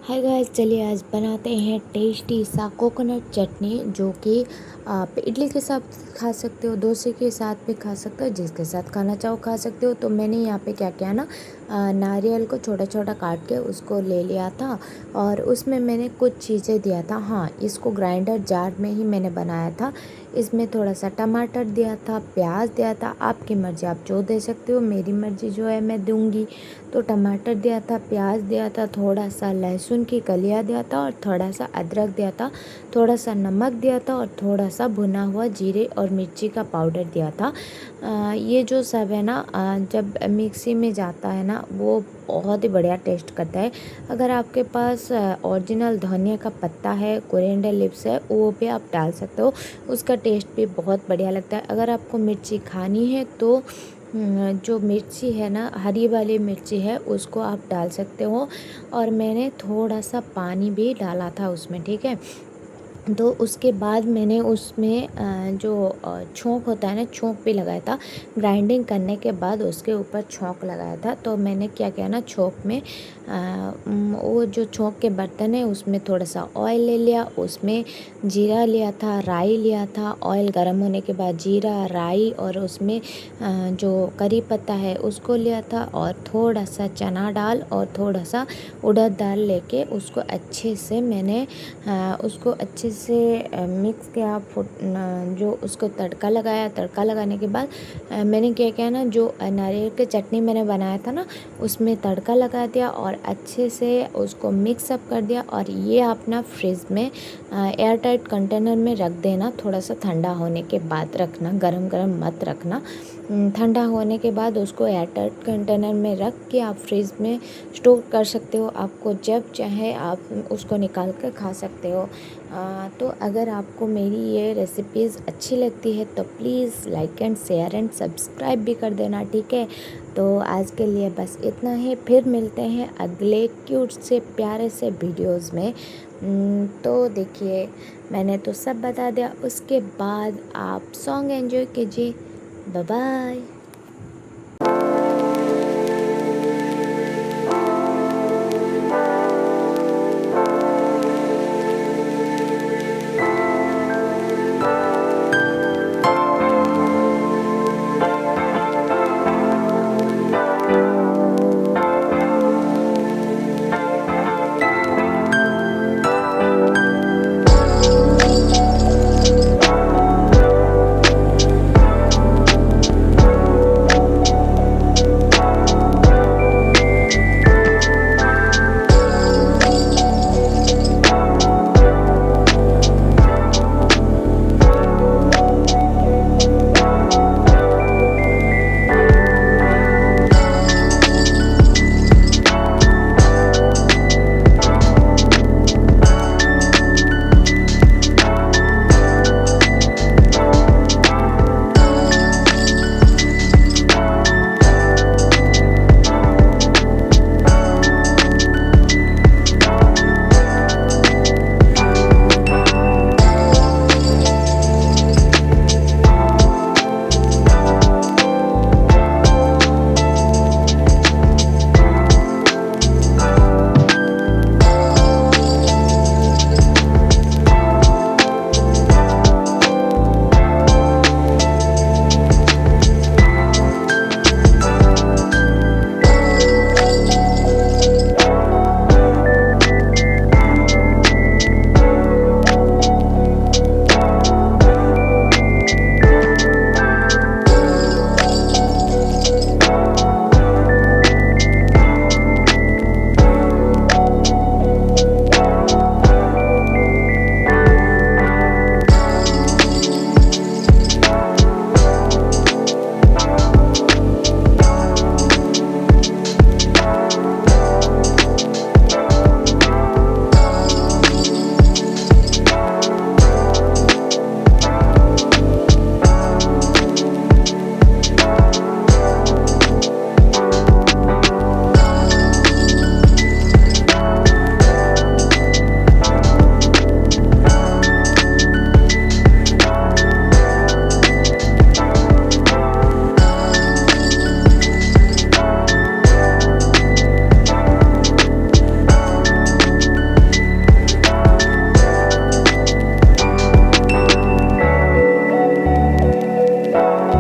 Hi guys, चलिए आज बनाते हैं टेस्टी सा कोकोनट चटनी जो कि आप इडली के साथ खा सकते हो, डोसे के साथ भी खा सकते हो, जिसके साथ खाना चाहो खा सकते हो। तो मैंने यहाँ पे क्या किया ना, नारियल को छोटा छोटा काट के उसको ले लिया था और उसमें मैंने कुछ चीज़ें दिया था। हाँ, इसको ग्राइंडर जार में ही मैंने बनाया था। इसमें थोड़ा सा टमाटर दिया था, प्याज दिया था, आपकी मर्ज़ी आप जो दे सकते हो। मेरी मर्ज़ी जो है मैं दूंगी। तो टमाटर दिया था, प्याज दिया था, थोड़ा सा लहसुन की कलियाँ दिया था और थोड़ा सा अदरक दिया था, थोड़ा सा नमक दिया था और थोड़ा सा भुना हुआ जीरे और मिर्ची का पाउडर दिया था। ये जो सब है ना, जब मिक्सी में जाता है ना, वो बहुत ही बढ़िया टेस्ट करता है। अगर आपके पास ओरिजिनल धनिया का पत्ता है, कोरिएंडर लिव्स है, वो भी आप डाल सकते हो। उसका टेस्ट भी बहुत बढ़िया लगता है। अगर आपको मिर्ची खानी है तो जो मिर्ची है ना, हरी वाली मिर्ची है, उसको आप डाल सकते हो। और मैंने थोड़ा सा पानी भी डाला था उसमें, ठीक है। तो उसके बाद मैंने उसमें जो छोंक होता है ना, छोंक भी लगाया था। ग्राइंडिंग करने के बाद उसके ऊपर छोंक लगाया था। तो मैंने क्या किया ना, छोंक में वो जो छोंक के बर्तन है उसमें थोड़ा सा ऑयल ले लिया, उसमें जीरा लिया था, राई लिया था। ऑयल गर्म होने के बाद जीरा, राई और उसमें जो करी पत्ता है उसको लिया था और थोड़ा सा चना दाल और थोड़ा सा उड़द दाल लेके उसको अच्छे से मैंने उसको अच्छे से मिक्स किया। जो उसको तड़का लगाया। तड़का लगाने के बाद मैंने क्या किया ना, जो नारियल की चटनी मैंने बनाया था ना, उसमें तड़का लगा दिया और अच्छे से उसको मिक्स अप कर दिया। और ये आप ना फ्रिज में एयर टाइट कंटेनर में रख देना। थोड़ा सा ठंडा होने के बाद रखना, गरम गरम मत रखना। ठंडा होने के बाद उसको एयर टाइट कंटेनर में रख के आप फ्रिज में स्टोर कर सकते हो। आपको जब चाहे आप उसको निकाल कर खा सकते हो। तो अगर आपको मेरी ये रेसिपीज़ अच्छी लगती है तो please like and share and subscribe भी कर देना, ठीक है। तो आज के लिए बस इतना ही, फिर मिलते हैं अगले क्यूट से प्यारे से वीडियोज़ में। तो देखिए, मैंने तो सब बता दिया। उसके बाद आप सॉन्ग एंजॉय कीजिए। Bye bye.